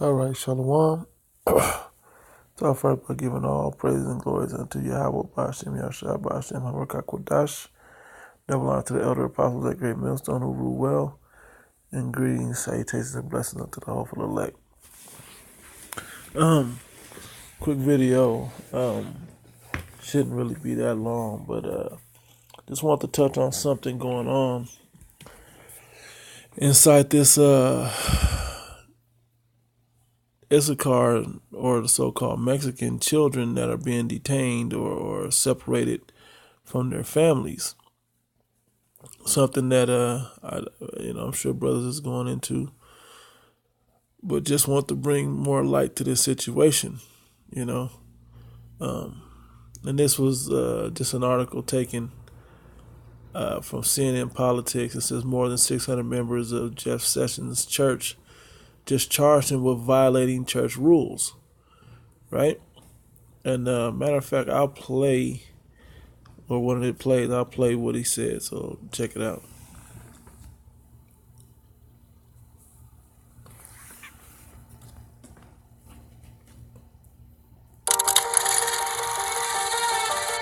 All right, Shalom. So first by giving all praise and glories unto Yahweh, Ba'ashem, Yahshua, Ba'ashem, Harakah Kodash. Double honor to the elder apostles at Great Millstone who rule well. And greetings, salutations, and blessings unto the hopeful elect. Quick video. Shouldn't really be that long, but just want to touch on something going on inside this Issachar, or the so-called Mexican children that are being detained or separated from their families. Something that I'm sure brothers is going into, but just want to bring more light to this situation, And this was just an article taken from CNN Politics. It says more than 600 members of Jeff Sessions' church just charged him with violating church rules, right? And matter of fact, I'll play, or when it plays, I'll play what he said. So check it out.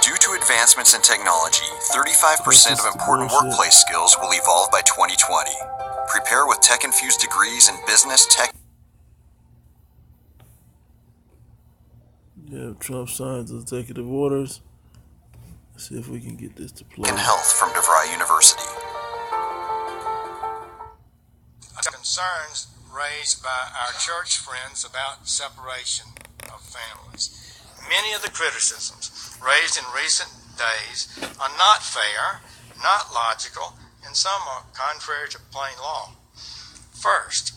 Due to advancements in technology, 35% of important workplace skills will evolve by 2020. Prepare with tech-infused degrees in business, tech. Yeah, Trump signs executive orders. Let's see if we can get this to play. And health from DeVry University. Concerns raised by our church friends about separation of families. Many of the criticisms raised in recent days are not fair, not logical, and some are contrary to plain law. First,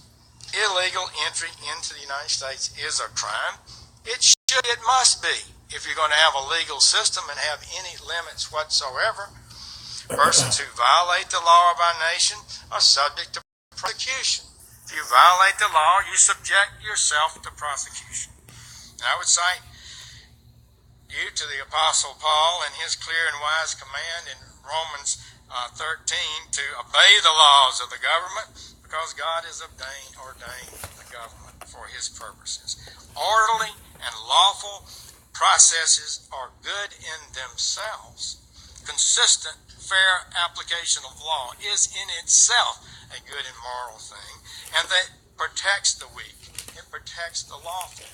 illegal entry into the United States is a crime. It must be, if you're going to have a legal system and have any limits whatsoever. Persons who violate the law of our nation are subject to prosecution. If you violate the law, you subject yourself to prosecution. And I would cite you to the Apostle Paul and his clear and wise command in Romans 13 to obey the laws of the government, because God has ordained the government for his purposes. Orderly and lawful processes are good in themselves. Consistent, fair application of law is in itself a good and moral thing, and that protects the weak. It protects the lawful.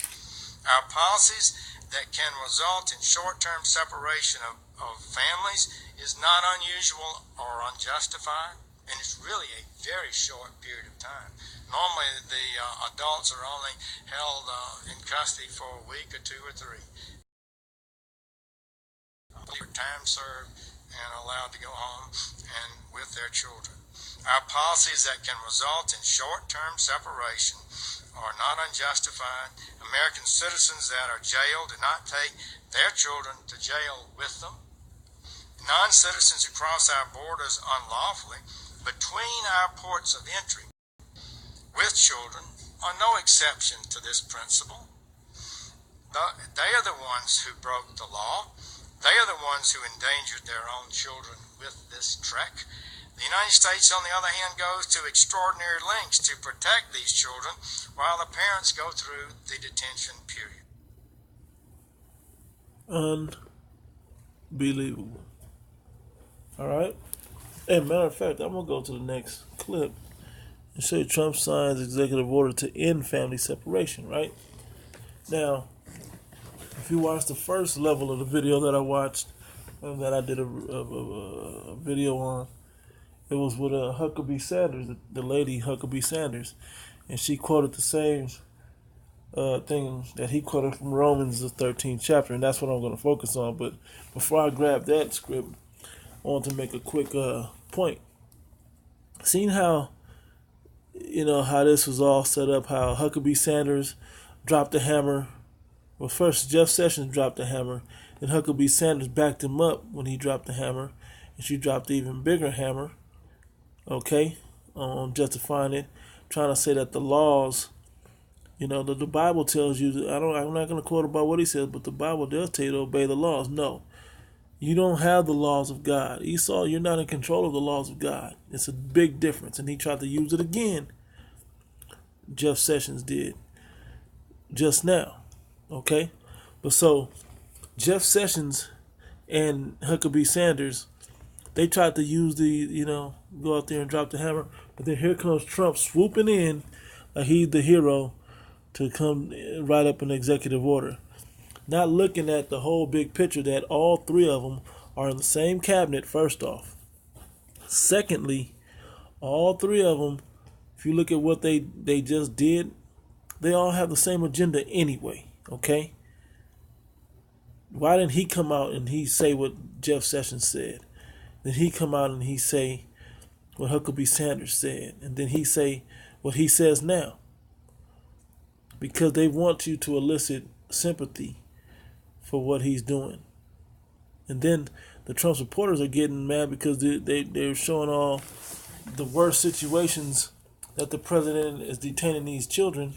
Our policies that can result in short-term separation of families is not unusual or unjustified, and it's really a very short period of time. Normally, the adults are only held in custody for a week or 2 or 3. Time served and allowed to go home and with their children. Our policies that can result in short-term separation are not unjustified. American citizens that are jailed do not take their children to jail with them. Non-citizens who cross our borders unlawfully between our ports of entry with children are no exception to this principle. They are the ones who broke the law. They are the ones who endangered their own children with this trek. The United States, on the other hand, goes to extraordinary lengths to protect these children while the parents go through the detention period. Unbelievable. All right. Hey, matter of fact, I'm going to go to the next clip and show you Trump signs executive order to end family separation, right? Now, if you watch the first level of the video that I watched, that I did a video on, it was with Huckabee Sanders, the lady Huckabee Sanders, and she quoted the same thing that he quoted from Romans, the 13th chapter, and that's what I'm going to focus on. But before I grab that script, I want to make a quick point. Seeing how, how this was all set up, how Huckabee Sanders dropped the hammer. Well, first Jeff Sessions dropped the hammer, then Huckabee Sanders backed him up when he dropped the hammer, and she dropped the even bigger hammer, justifying it, trying to say that the laws, the Bible tells you, I'm not going to quote about what he says, but the Bible does tell you to obey the laws. No, you don't have the laws of God. Esau, you're not in control of the laws of God. It's a big difference, and he tried to use it again. Jeff Sessions did. just now. Okay? But so Jeff Sessions and Huckabee Sanders, they tried to use go out there and drop the hammer. But then here comes Trump swooping in like he's the hero to come write up an executive order. Not looking at the whole big picture that all three of them are in the same cabinet, first off. Secondly, all three of them, if you look at what they just did, they all have the same agenda anyway, okay? Why didn't he come out and he say what Jeff Sessions said? Then he come out and he say what Huckabee Sanders said. And then he say what he says now. Because they want you to elicit sympathy for what he's doing. And then the Trump supporters are getting mad because they're showing all the worst situations that the president is detaining these children.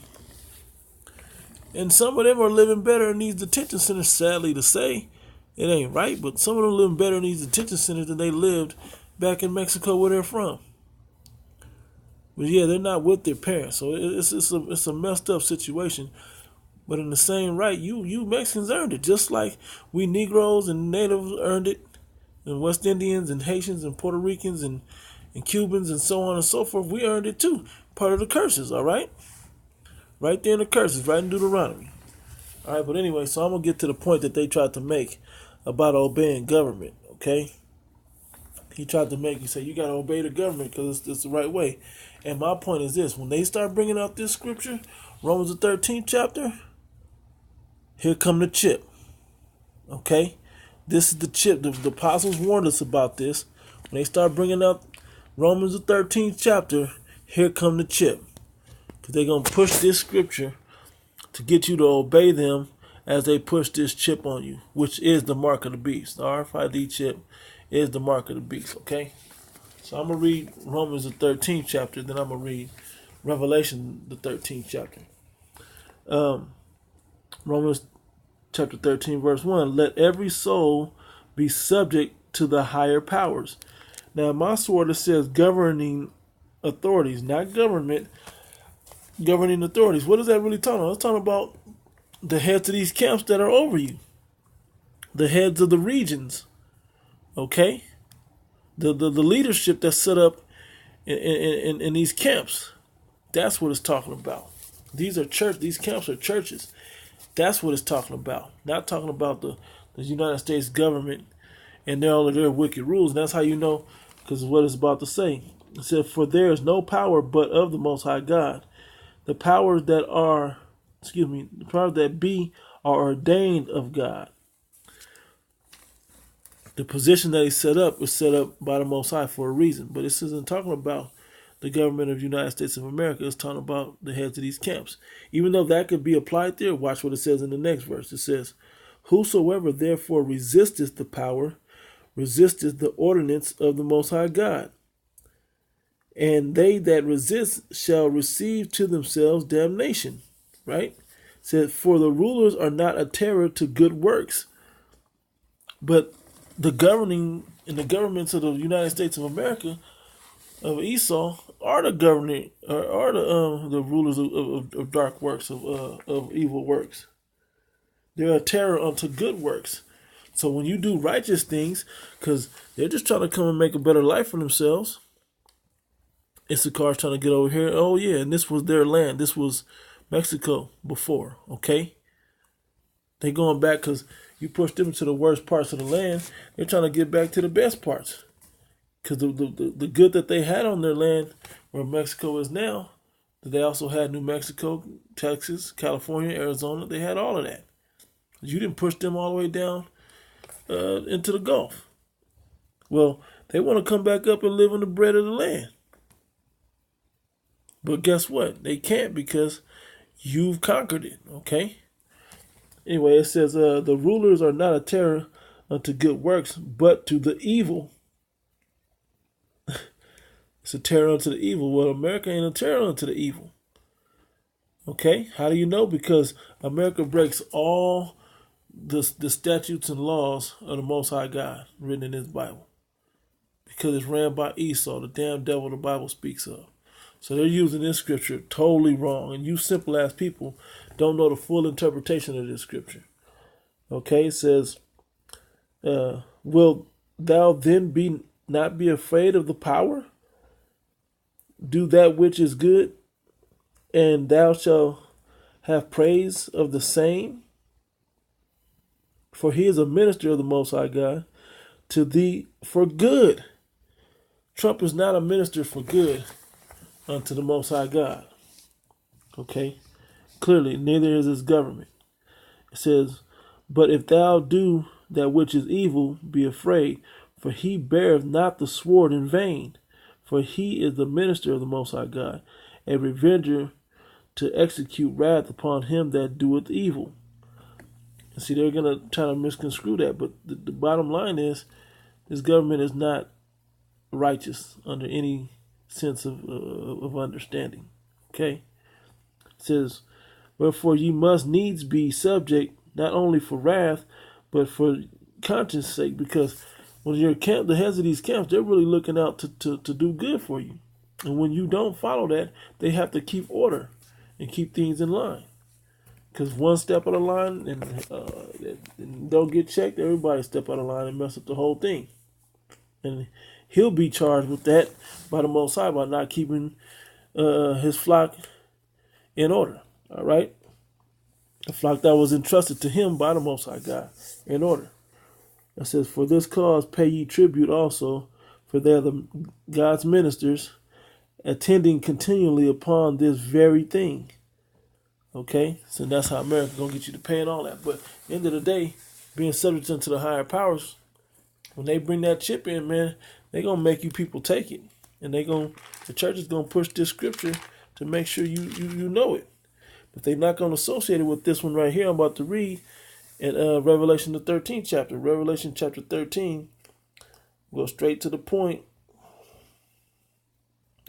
And some of them are living better in these detention centers, sadly to say. It ain't right, but some of them living better in these detention centers than they lived back in Mexico where they're from. But yeah, they're not with their parents. So it's a messed up situation. But in the same right, you Mexicans earned it. Just like we Negroes and Natives earned it. And West Indians and Haitians and Puerto Ricans and Cubans and so on and so forth. We earned it too. Part of the curses, all right? Right there in the curses, right in Deuteronomy. All right, but anyway, so I'm going to get to the point that they tried to make about obeying government, okay? He tried to he said, you got to obey the government because it's the right way. And my point is this. When they start bringing out this scripture, Romans the 13th chapter, here come the chip, okay? This is the chip. The apostles warned us about this. When they start bringing up Romans the 13th chapter, here come the chip. Because they're going to push this scripture to get you to obey them as they push this chip on you, which is the mark of the beast. The RFID chip is the mark of the beast, okay? So I'm going to read Romans the 13th chapter, then I'm going to read Revelation the 13th chapter. Romans chapter 13, verse 1, let every soul be subject to the higher powers. Now, my sword, it says governing authorities, not government, governing authorities. What is that really talking about? It's talking about the heads of these camps that are over you, the heads of the regions, okay? The leadership that's set up in these camps. That's what it's talking about. These camps are churches. That's what it's talking about. Not talking about the United States government and all of their wicked rules. And that's how you know, because what it's about to say. It said, for there is no power but of the Most High God. The powers that be are ordained of God. The position that he set up was set up by the Most High for a reason. But this isn't talking about the government of the United States of America. It's talking about the heads of these camps. Even though that could be applied there, watch what it says in the next verse. It says, whosoever therefore resisteth the power, resisteth the ordinance of the Most High God. And they that resist shall receive to themselves damnation. Right? It says, for the rulers are not a terror to good works. But the governing and the governments of the United States of America, of Esau, are the governing, are the rulers of dark works, of evil works. They're a terror unto good works. So when you do righteous things, because they're just trying to come and make a better life for themselves. Issachar's trying to get over here. Oh yeah, and this was their land. This was Mexico before, okay? They going back because you pushed them to the worst parts of the land. They're trying to get back to the best parts. Because the good that they had on their land, where Mexico is now, that they also had New Mexico, Texas, California, Arizona. They had all of that. You didn't push them all the way down into the Gulf. Well, they want to come back up and live on the bread of the land. But guess what? They can't because you've conquered it, okay? Anyway, it says, the rulers are not a terror unto good works, but to the evil. It's a terror unto the evil. Well, America ain't a terror unto the evil. Okay? How do you know? Because America breaks all the statutes and laws of the Most High God written in His Bible. Because it's ran by Esau, the damn devil the Bible speaks of. So they're using this scripture totally wrong. And you simple ass people don't know the full interpretation of this scripture. Okay, it says, will thou then not be afraid of the power? Do that which is good, and thou shalt have praise of the same. For he is a minister of the Most High God to thee for good. Trump is not a minister for good unto the Most High God. Okay? Clearly, neither is his government. It says, but if thou do that which is evil, be afraid, for he beareth not the sword in vain. For he is the minister of the Most High God, a revenger to execute wrath upon him that doeth evil. And see, they're going to try to misconstrue that, but the bottom line is, this government is not righteous under any sense of understanding. Okay? It says, wherefore ye must needs be subject, not only for wrath, but for conscience sake, because when you're the heads of these camps, they're really looking out to do good for you. And when you don't follow that, they have to keep order and keep things in line. Because one step out of line and don't get checked, everybody step out of line and mess up the whole thing. And he'll be charged with that by the Most High by not keeping his flock in order. All right? The flock that was entrusted to him by the Most High God in order. It says, for this cause pay ye tribute also, for they are the God's ministers, attending continually upon this very thing. Okay? So that's how America's going to get you to pay and all that. But at the end of the day, being subject unto the higher powers, when they bring that chip in, man, they're going to make you people take it. And the church is going to push this scripture to make sure you know it. But they're not going to associate it with this one right here I'm about to read in Revelation the 13th chapter. Revelation chapter 13. Go straight to the point.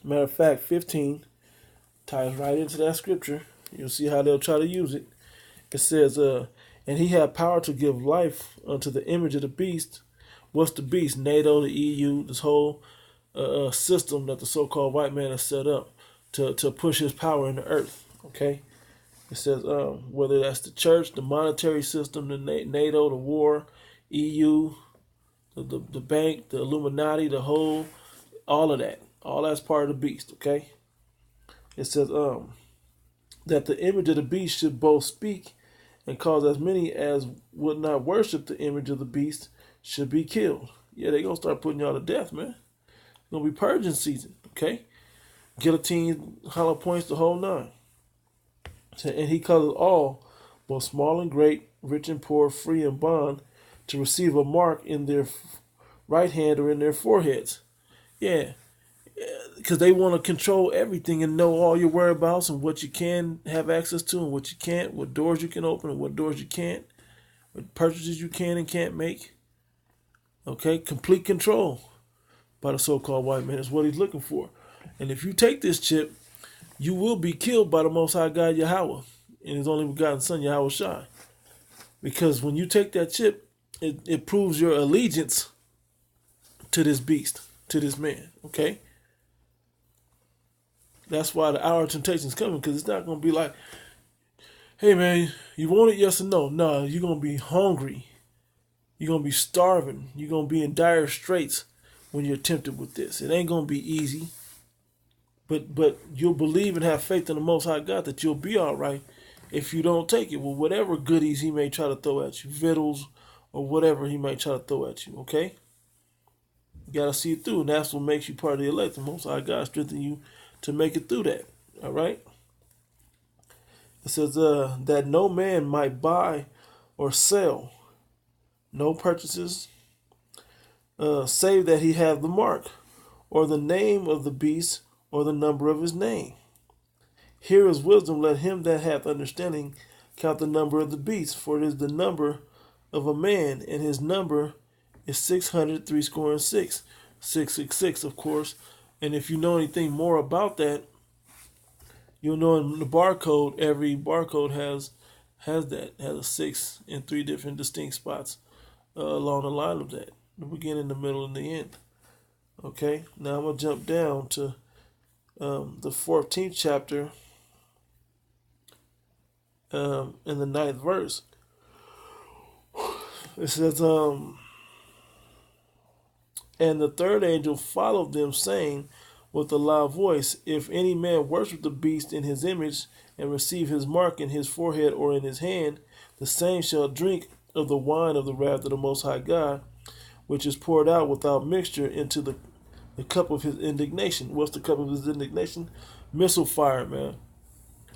Matter of fact, 15 ties right into that scripture. You'll see how they'll try to use it. It says, and he had power to give life unto the image of the beast. What's the beast? NATO, the EU, this whole system that the so-called white man has set up to push his power in the earth. Okay? It says, whether that's the church, the monetary system, the NATO, the war, EU, the bank, the Illuminati, the whole, all of that. All that's part of the beast, okay? It says, that the image of the beast should both speak and cause as many as would not worship the image of the beast should be killed. Yeah, they're going to start putting y'all to death, man. It's going to be purging season, okay? Guillotine, hollow points, the whole nine. And he causes all, both small and great, rich and poor, free and bond, to receive a mark in their right hand or in their foreheads. Yeah, because they want to control everything and know all your whereabouts and what you can have access to and what you can't, what doors you can open and what doors you can't, what purchases you can and can't make. Okay, complete control by the so-called white man is what he's looking for. And if you take this chip, you will be killed by the Most High God Yahweh and his only begotten Son Yahweh Shai. Because when you take that chip, it proves your allegiance to this beast, to this man. Okay? That's why the hour of temptation is coming, because it's not going to be like, hey man, you want it, yes or no? No, you're going to be hungry. You're going to be starving. You're going to be in dire straits when you're tempted with this. It ain't going to be easy. But you'll believe and have faith in the Most High God that you'll be all right if you don't take it. Well, whatever goodies he may try to throw at you, victuals or whatever he might try to throw at you, okay? You got to see it through, and that's what makes you part of the elect. The Most High God strengthen you to make it through that, all right? It says that no man might buy or sell, no purchases, save that he have the mark or the name of the beast or the number of his name. Here is wisdom, let him that hath understanding count the number of the beast, for it is the number of a man, and his number is 666. 666, of course. And if you know anything more about that, you'll know in the barcode, every barcode has a 6 in 3 different distinct spots along the line of that. The beginning, the middle, and the end. Okay, now I'm going to jump down to the 14th chapter, in the 9th verse. It says, and the third angel followed them, saying with a loud voice, if any man worship the beast in his image, and receive his mark in his forehead or in his hand, the same shall drink of the wine of the wrath of the Most High God, which is poured out without mixture into the cup of his indignation. What's the cup of his indignation? Missile fire, man.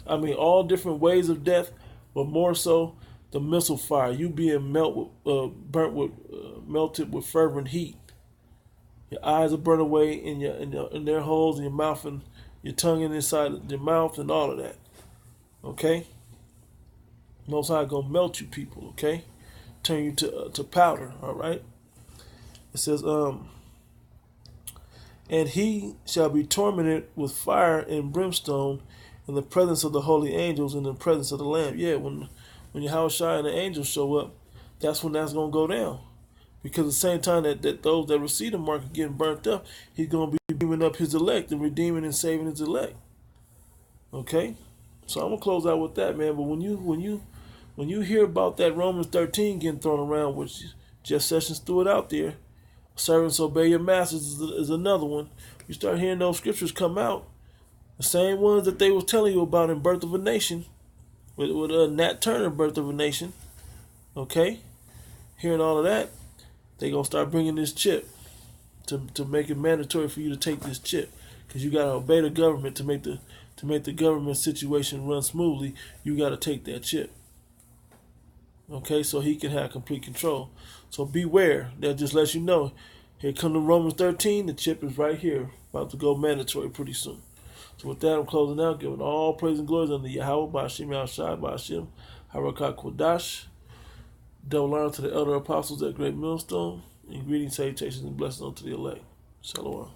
I mean, all different ways of death, but more so the missile fire. You being melted with fervent heat. Your eyes are burned away in their holes in your mouth, and your tongue inside your mouth, and all of that. Okay? Most High gonna melt you people. Okay? Turn you to powder. All right? It says, and he shall be tormented with fire and brimstone in the presence of the holy angels and in the presence of the Lamb. Yeah, when Yahushua and the angels show up, that's when that's going to go down. Because at the same time that those that receive the mark are getting burnt up, he's going to be beaming up his elect and redeeming and saving his elect. Okay? So I'm going to close out with that, man. But when you hear about that Romans 13 getting thrown around, which Jeff Sessions threw it out there, servants obey your masters is another one. You start hearing those scriptures come out, the same ones that they was telling you about in Birth of a Nation, with Nat Turner, Birth of a Nation. Okay, hearing all of that, they gonna start bringing this chip to make it mandatory for you to take this chip, because you gotta obey the government to make the government situation run smoothly. You gotta take that chip. Okay, so he can have complete control. So beware. That just lets you know. Here come the Romans 13. The chip is right here. About to go mandatory pretty soon. So with that, I'm closing out, giving all praise and glory unto Yahweh, Ba'ashim Yahushai, Ba'ashim Harakat Kodash. Double honor to the elder apostles at Great Millstone. And greetings, salutations, and blessings unto the elect. Shalom.